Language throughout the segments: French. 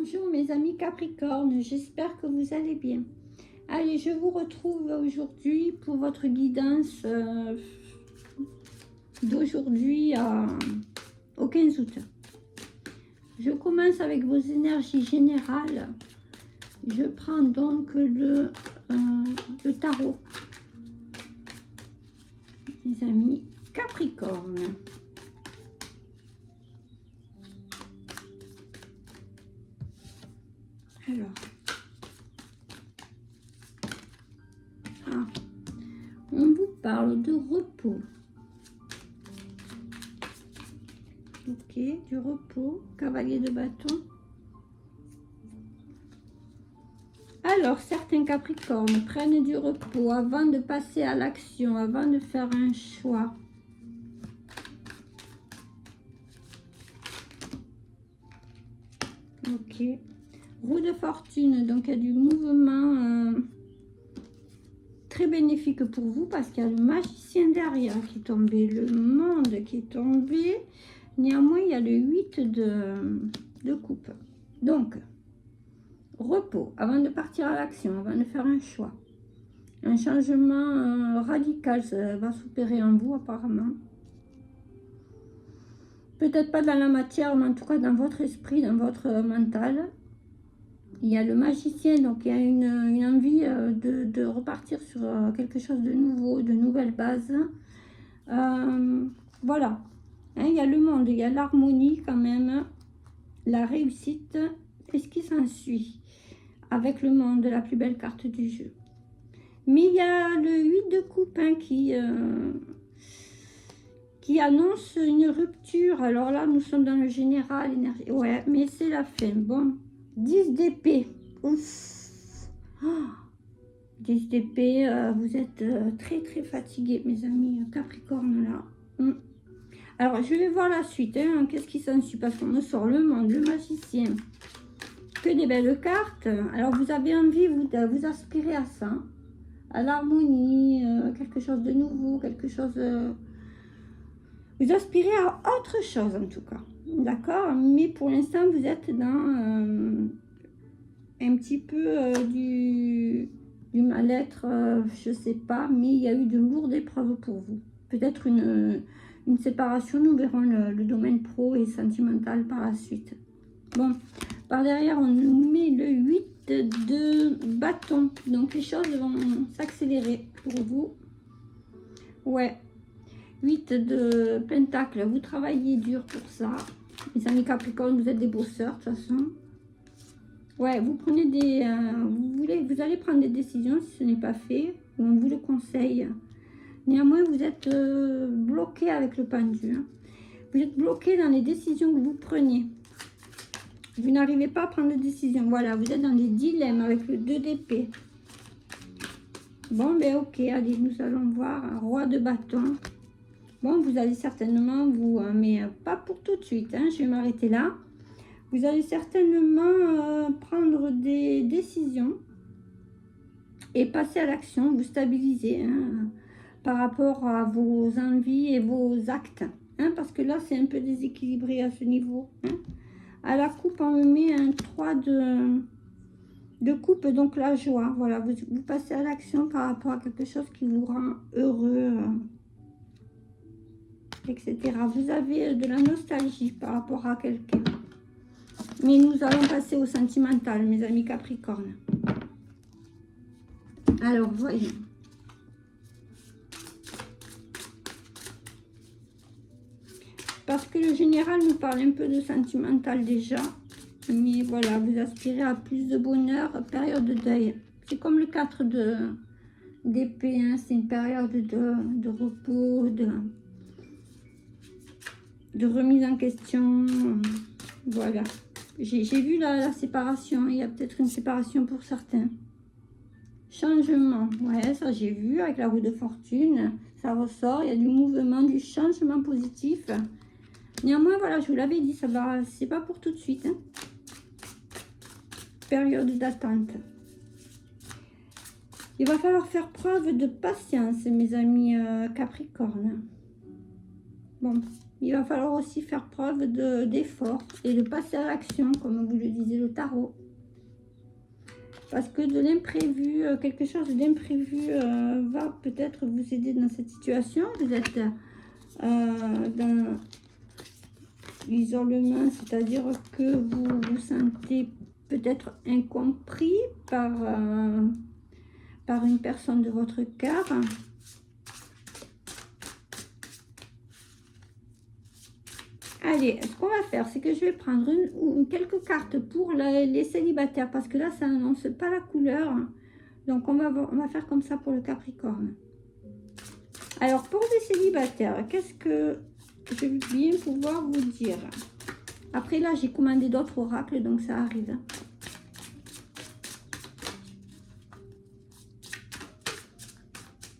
Bonjour mes amis Capricorne, j'espère que vous allez bien. Allez, je vous retrouve aujourd'hui pour votre guidance d'aujourd'hui au 15 août. Je commence avec vos énergies générales. Je prends donc le tarot. Les amis Capricorne. Alors, on vous parle de repos. Ok, du repos, cavalier de bâton. Alors, certains Capricornes prennent du repos avant de passer à l'action, avant de faire un choix. Ok. Roue de fortune, donc il y a du mouvement très bénéfique pour vous parce qu'il y a le magicien derrière qui est tombé, le monde qui est tombé. Néanmoins, il y a le 8 de coupe. Donc, repos avant de partir à l'action, avant de faire un choix. Un changement radical va s'opérer en vous apparemment. Peut-être pas dans la matière, mais en tout cas dans votre esprit, dans votre mental. Il y a le magicien, donc il y a une envie de repartir sur quelque chose de nouveau, de nouvelles bases. Voilà. Hein, il y a le monde, il y a l'harmonie quand même, la réussite et ce qui s'ensuit avec le monde, la plus belle carte du jeu. Mais il y a le 8 de coupe hein, qui annonce une rupture. Alors là, nous sommes dans le général, énergie. Ouais, mais c'est la fin. Bon, 10 d'épée. Ouf. Oh, 10 d'épée, vous êtes très très fatigués, mes amis Capricorne là. Alors, je vais voir la suite. Hein. Qu'est-ce qui s'ensuit? Parce qu'on me sort le monde, le magicien. Que des belles cartes. Alors, vous avez envie, vous aspirez à ça. À l'harmonie, quelque chose de nouveau, quelque chose... vous aspirez à autre chose, en tout cas. D'accord? Mais pour l'instant, vous êtes dans un petit peu du mal-être, je ne sais pas. Mais il y a eu de lourdes épreuves pour vous. Peut-être une séparation, nous verrons le domaine pro et sentimental par la suite. Bon, par derrière, on nous met le 8 de bâton. Donc, les choses vont s'accélérer pour vous. Ouais. 8 de pentacle. Vous travaillez dur pour ça. Les amis Capricorne, vous êtes des bosseurs, de toute façon. Ouais, vous prenez des... vous allez prendre des décisions si ce n'est pas fait. On vous le conseille. Néanmoins, vous êtes bloqué avec le pendu. Hein. Vous êtes bloqué dans les décisions que vous prenez. Vous n'arrivez pas à prendre de décision. Voilà, vous êtes dans des dilemmes avec le 2 d'épée. Bon, ben ok, allez, nous allons voir un roi de bâton. Bon, vous allez certainement vous... mais pas pour tout de suite, hein, je vais m'arrêter là. Vous allez certainement prendre des décisions et passer à l'action, vous stabiliser hein, par rapport à vos envies et vos actes. Hein, parce que là, c'est un peu déséquilibré à ce niveau. Hein. À la coupe, on me met un 3 de coupe, donc la joie. Voilà, vous passez à l'action par rapport à quelque chose qui vous rend heureux, etc. Vous avez de la nostalgie par rapport à quelqu'un. Mais nous allons passer au sentimental, mes amis Capricorne. Alors, voyons. Parce que le général nous parle un peu de sentimental déjà. Mais voilà, vous aspirez à plus de bonheur, période de deuil. C'est comme le 4 d'épée, hein, c'est une période de repos, de remise en question. Voilà. J'ai vu la séparation, il y a peut-être une séparation pour certains. Changement, ouais, ça j'ai vu avec la roue de fortune, ça ressort, il y a du mouvement, du changement positif. Néanmoins, voilà, je vous l'avais dit, ça va, c'est pas pour tout de suite. Hein. Période d'attente. Il va falloir faire preuve de patience, mes amis Capricorne. Bon, il va falloir aussi faire preuve d'effort et de passer à l'action, comme vous le disiez tarot. Parce que de l'imprévu, quelque chose d'imprévu va peut-être vous aider dans cette situation. Vous êtes dans l'isolement, c'est-à-dire que vous vous sentez peut-être incompris par une personne de votre cœur. Allez, ce qu'on va faire, c'est que je vais prendre quelques cartes pour les célibataires, parce que là, ça n'annonce pas la couleur. Donc, on va faire comme ça pour le Capricorne. Alors, pour les célibataires, qu'est-ce que je vais bien pouvoir vous dire? Après, là, j'ai commandé d'autres oracles, donc ça arrive.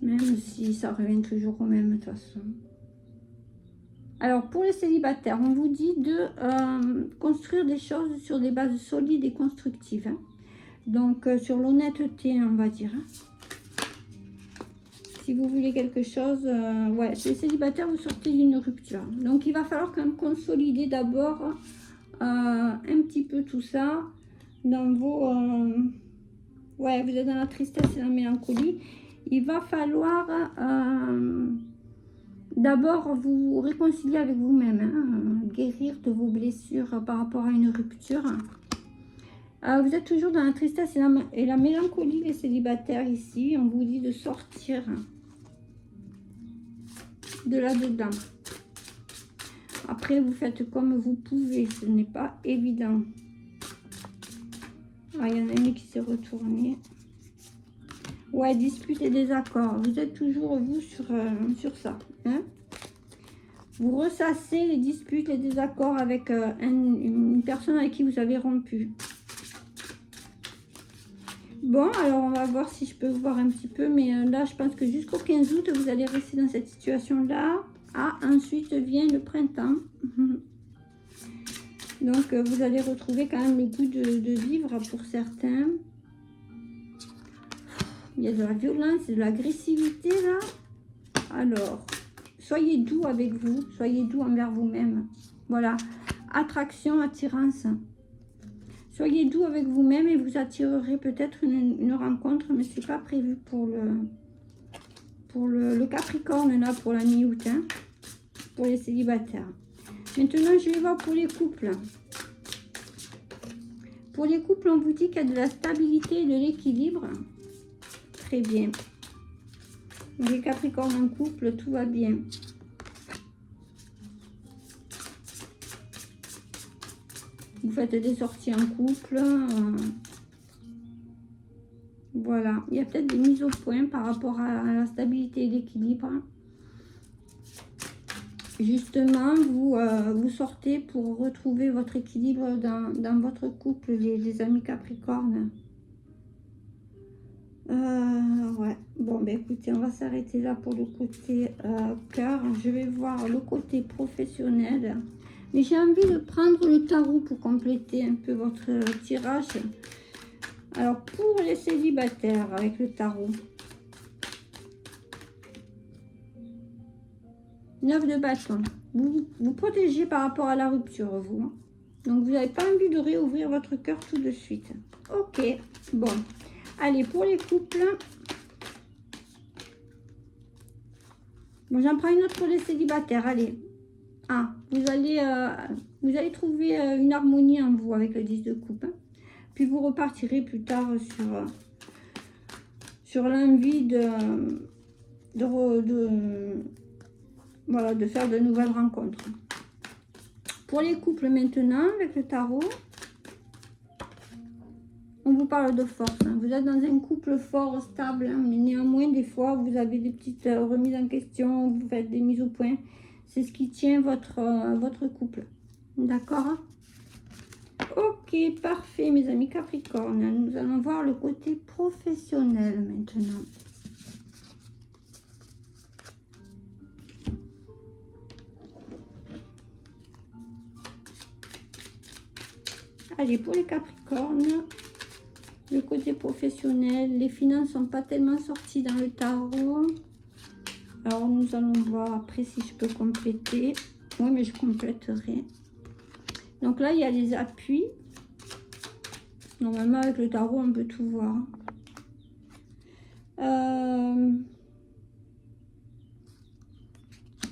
Même si ça revient toujours au même, de toute façon. Alors, pour les célibataires, on vous dit de construire des choses sur des bases solides et constructives. Hein. Donc, sur l'honnêteté, on va dire. Hein. Si vous voulez quelque chose, ouais, les célibataires, vous sortez d'une rupture. Donc, il va falloir quand même consolider d'abord un petit peu tout ça dans vos... ouais, vous êtes dans la tristesse et la mélancolie. Il va falloir... d'abord, vous réconcilier avec vous-même, hein, guérir de vos blessures par rapport à une rupture. Vous êtes toujours dans la tristesse et la mélancolie, les célibataires ici. On vous dit de sortir de là-dedans. Après, vous faites comme vous pouvez. Ce n'est pas évident. Ah, il y en a une qui s'est retournée. Ouais, dispute et désaccord. Vous êtes toujours, vous, sur ça. Hein? Vous ressassez les disputes, les désaccords avec une personne avec qui vous avez rompu. Bon, alors on va voir si je peux voir un petit peu. Mais là, je pense que jusqu'au 15 août, vous allez rester dans cette situation-là. Ah, ensuite vient le printemps. Donc, vous allez retrouver quand même le goût de vivre pour certains. Il y a de la violence, de l'agressivité là. Alors, soyez doux avec vous, soyez doux envers vous-même. Voilà, attraction, attirance. Soyez doux avec vous-même et vous attirerez peut-être une rencontre, mais c'est pas prévu pour le Capricorne là, pour la mi-août, hein, pour les célibataires. Maintenant, je vais voir pour les couples. Pour les couples, on vous dit qu'il y a de la stabilité et de l'équilibre. Très bien. Les Capricornes en couple, tout va bien. Vous faites des sorties en couple. Voilà. Il y a peut-être des mises au point par rapport à la stabilité et l'équilibre. Justement, vous sortez pour retrouver votre équilibre dans votre couple, les amis Capricornes. Ouais, bon, ben écoutez, on va s'arrêter là pour le côté cœur. Je vais voir le côté professionnel. Mais j'ai envie de prendre le tarot pour compléter un peu votre tirage. Alors, pour les célibataires avec le tarot. 9 de bâton. Vous protégez par rapport à la rupture, vous. Hein. Donc, vous n'avez pas envie de réouvrir votre cœur tout de suite. Ok, bon. Allez, pour les couples. Bon, j'en prends une autre pour les célibataires. Allez. Ah, vous allez trouver une harmonie en vous avec le 10 de coupe. Hein. Puis vous repartirez plus tard sur l'envie voilà, de faire de nouvelles rencontres. Pour les couples maintenant, avec le tarot. On vous parle de force. Hein. Vous êtes dans un couple fort, stable, hein, mais néanmoins, des fois, vous avez des petites remises en question, vous faites des mises au point. C'est ce qui tient votre couple. D'accord? Ok, parfait, mes amis Capricorne. Nous allons voir le côté professionnel maintenant. Allez, pour les Capricornes. Le côté professionnel, les finances sont pas tellement sorties dans le tarot. Alors, nous allons voir après si je peux compléter. Oui, mais je compléterai. Donc là, il y a les appuis. Normalement, avec le tarot, on peut tout voir.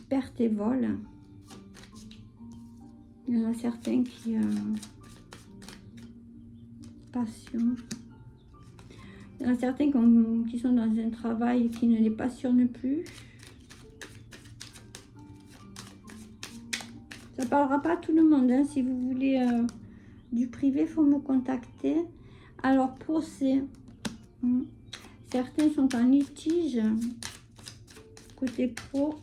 Perte et vol. Il y en a certains qui... passion. Il y en a certains qui sont dans un travail qui ne les passionne plus. Ça parlera pas à tout le monde. Hein. Si vous voulez du privé, il faut me contacter. Alors, procès. Certains sont en litige. Côté pro,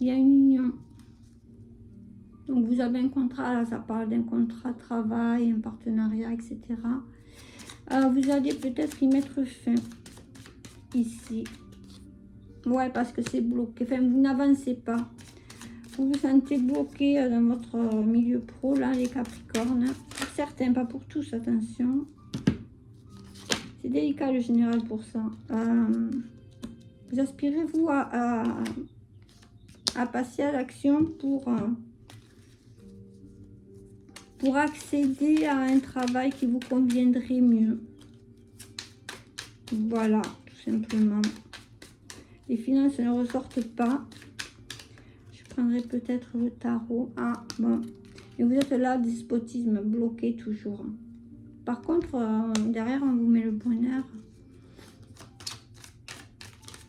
il y a une union. Donc, vous avez un contrat. Là, ça parle d'un contrat de travail, un partenariat, etc. Vous allez peut-être y mettre fin. Ici. Ouais, parce que c'est bloqué. Enfin, vous n'avancez pas. Vous vous sentez bloqué dans votre milieu pro, là, les Capricornes. Pour certains, pas pour tous, attention. C'est délicat, le général, pour ça. Vous aspirez, vous, à passer à l'action pour accéder à un travail qui vous conviendrait mieux. Voilà, tout simplement. Les finances ne ressortent pas. Prendrai peut-être le tarot. Ah, bon. Et vous êtes là, despotisme, bloqué toujours. Par contre, derrière, on vous met le bonheur.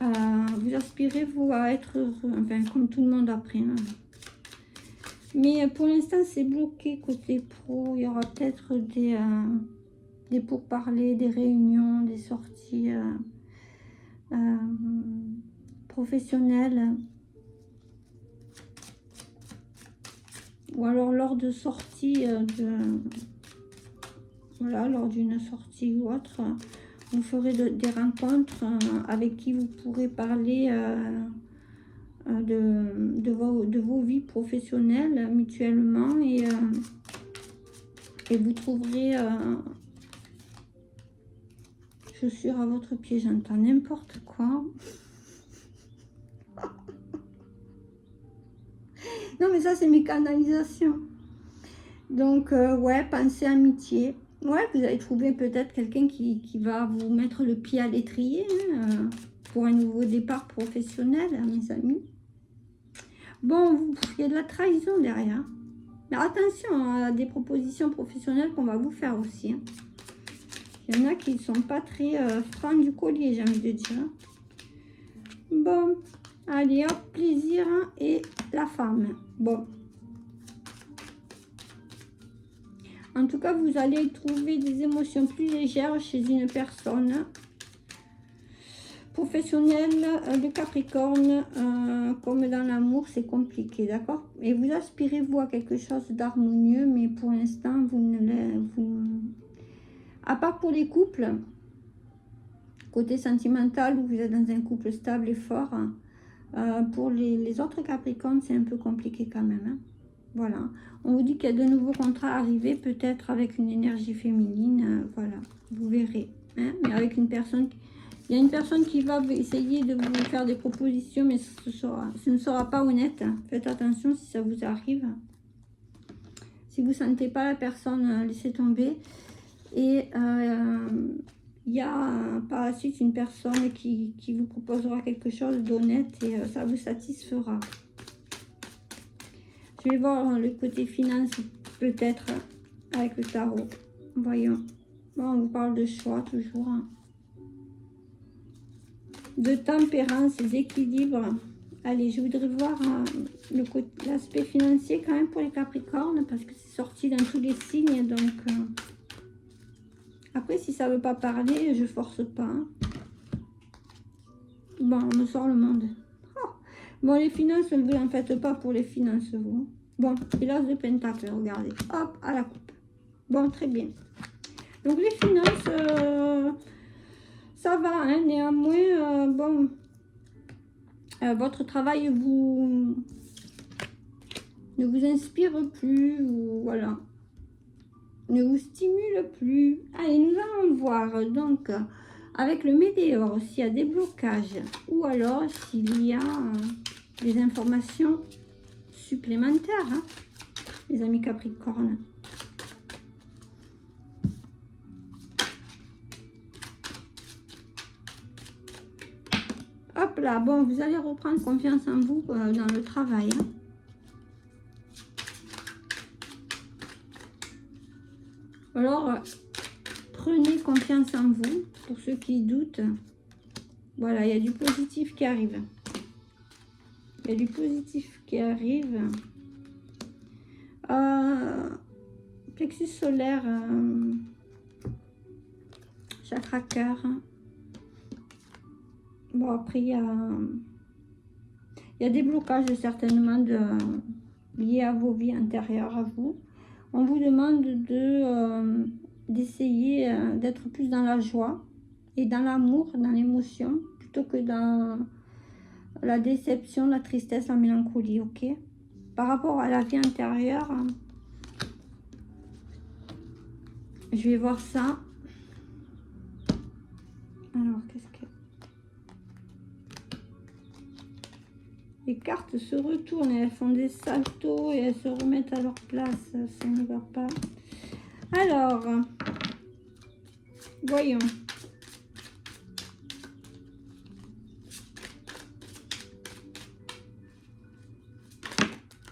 Vous aspirez, vous, à être heureux. Enfin, comme tout le monde après. Hein. Mais pour l'instant, c'est bloqué côté pro. Il y aura peut-être des pourparlers, des réunions, des sorties professionnelles. Ou alors lors de sortie, voilà, lors d'une sortie ou autre, vous ferez des rencontres avec qui vous pourrez parler de vos vies professionnelles mutuellement et vous trouverez chaussures à votre pied. J'entends n'importe quoi. Non, mais ça, c'est mes canalisations. Donc, ouais, pensez amitié. Ouais, vous allez trouver peut-être quelqu'un qui va vous mettre le pied à l'étrier hein, pour un nouveau départ professionnel, hein, mes amis. Bon, il y a de la trahison derrière. Mais attention à des propositions professionnelles qu'on va vous faire aussi. Hein. Il y en a qui ne sont pas très francs du collier, j'ai envie de dire. Bon, allez, hop, plaisir hein, et la femme. Bon. En tout cas, vous allez trouver des émotions plus légères chez une personne professionnelle de Capricorne. Comme dans l'amour, c'est compliqué, d'accord? Et vous aspirez, vous, à quelque chose d'harmonieux, mais pour l'instant, à part pour les couples, côté sentimental, où vous êtes dans un couple stable et fort, pour les autres Capricornes, c'est un peu compliqué quand même. Hein. Voilà. On vous dit qu'il y a de nouveaux contrats arrivés, peut-être avec une énergie féminine. Voilà. Vous verrez. Hein. Mais avec une personne... Il y a une personne qui va essayer de vous faire des propositions, mais ce ne sera pas honnête. Faites attention si ça vous arrive. Si vous ne sentez pas la personne, laissez tomber. Et... il y a par la suite une personne qui vous proposera quelque chose d'honnête et ça vous satisfera. Je vais voir le côté finance peut-être avec le tarot. Voyons. Bon, on vous parle de choix toujours. De tempérance, d'équilibre. Allez, je voudrais voir l'aspect financier quand même pour les Capricornes parce que c'est sorti dans tous les signes. Donc... Après, si ça ne veut pas parler, je force pas. Hein. Bon, on me sort le monde. Oh. Bon, les finances, ne vous en faites pas pour les finances, vous. Bon, et l'as de pentacle, regardez. Hop, à la coupe. Bon, très bien. Donc, les finances, ça va. Hein, néanmoins, bon, votre travail ne vous inspire plus. Ou, voilà. Ne vous stimule plus. Allez, nous allons voir donc avec le météore s'il y a des blocages ou alors s'il y a des informations supplémentaires, hein, les amis Capricorne. Hop là, bon, vous allez reprendre confiance en vous dans le travail. Hein. Alors, prenez confiance en vous, pour ceux qui doutent. Voilà, il y a du positif qui arrive. Il y a du positif qui arrive. Plexus solaire, chakra cœur. Bon, après, il y a des blocages certainement liés à vos vies intérieures, à vous. On vous demande d'essayer d'être plus dans la joie et dans l'amour, dans l'émotion, plutôt que dans la déception, la tristesse, la mélancolie, ok? Par rapport à la vie intérieure, je vais voir ça. Alors, qu'est-ce que... Les cartes se retournent et elles font des saltos et elles se remettent à leur place. Ça ne va pas. Alors, voyons.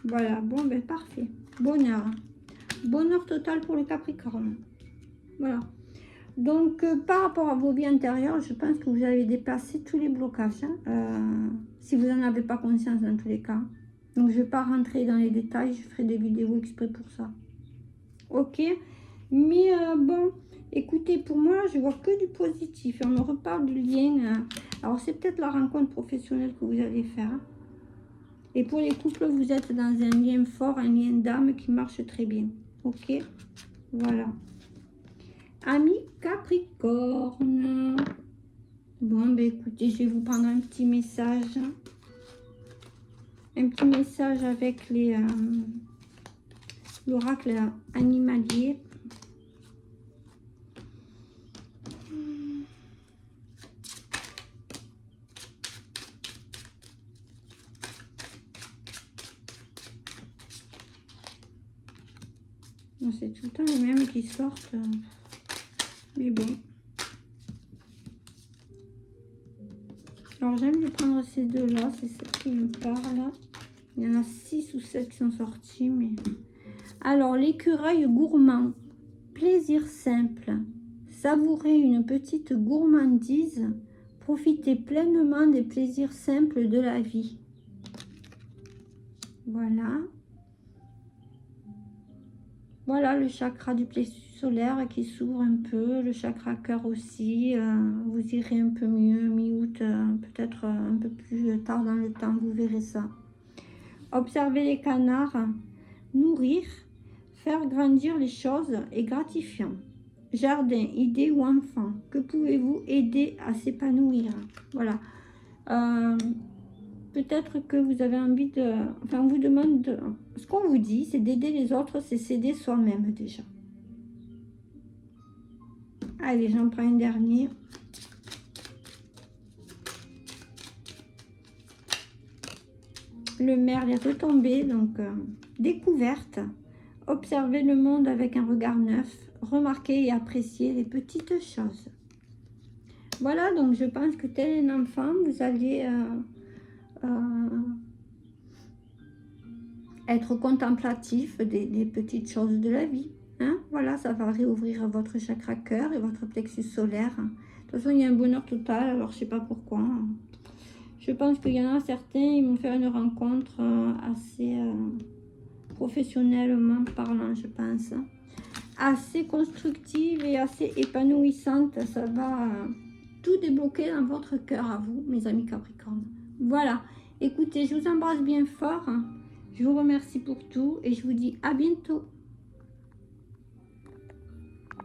Voilà, bon, ben parfait. Bonheur. Bonheur total pour le Capricorne. Voilà. Donc, par rapport à vos vies intérieures, je pense que vous avez dépassé tous les blocages. Hein, si vous n'en avez pas conscience dans tous les cas. Donc, je ne vais pas rentrer dans les détails. Je ferai des vidéos exprès pour ça. Ok. Mais bon, écoutez, pour moi, je vois que du positif. On me reparle du lien. Alors, c'est peut-être la rencontre professionnelle que vous allez faire. Hein. Et pour les couples, vous êtes dans un lien fort, un lien d'âme qui marche très bien. Ok. Voilà. Amis Capricorne. Bon, ben écoutez, je vais vous prendre un petit message. Un petit message avec l'oracle animalier. C'est tout le temps les mêmes qui sortent. Mais bon. Alors j'aime prendre ces deux-là, c'est celle qui me parle. Il y en a 6 ou 7 qui sont sortis. Mais... Alors, l'écureuil gourmand. Plaisir simple. Savourez une petite gourmandise. Profitez pleinement des plaisirs simples de la vie. Voilà. Voilà le chakra du plexus solaire qui s'ouvre un peu, le chakra cœur aussi. Vous irez un peu mieux mi-août, peut-être un peu plus tard dans le temps, vous verrez ça. Observez les canards, nourrir, faire grandir les choses est gratifiant. Jardin, idée ou enfant, que pouvez-vous aider à s'épanouir? Voilà. Peut-être que vous avez envie de... Enfin, on vous demande... Ce qu'on vous dit, c'est d'aider les autres, c'est s'aider soi-même déjà. Allez, j'en prends un dernier. Le merle est retombé, donc découverte. Observez le monde avec un regard neuf. Remarquez et appréciez les petites choses. Voilà, donc je pense que tel un enfant, vous allez... être contemplatif des petites choses de la vie. Hein? Voilà, ça va réouvrir votre chakra cœur et votre plexus solaire. De toute façon, il y a un bonheur total, alors je sais pas pourquoi. Je pense qu'il y en a certains, ils vont faire une rencontre assez professionnellement parlant, je pense. Assez constructive et assez épanouissante. Ça va tout débloquer dans votre cœur à vous, mes amis Capricorne. Voilà. Écoutez, je vous embrasse bien fort. Je vous remercie pour tout et je vous dis à bientôt.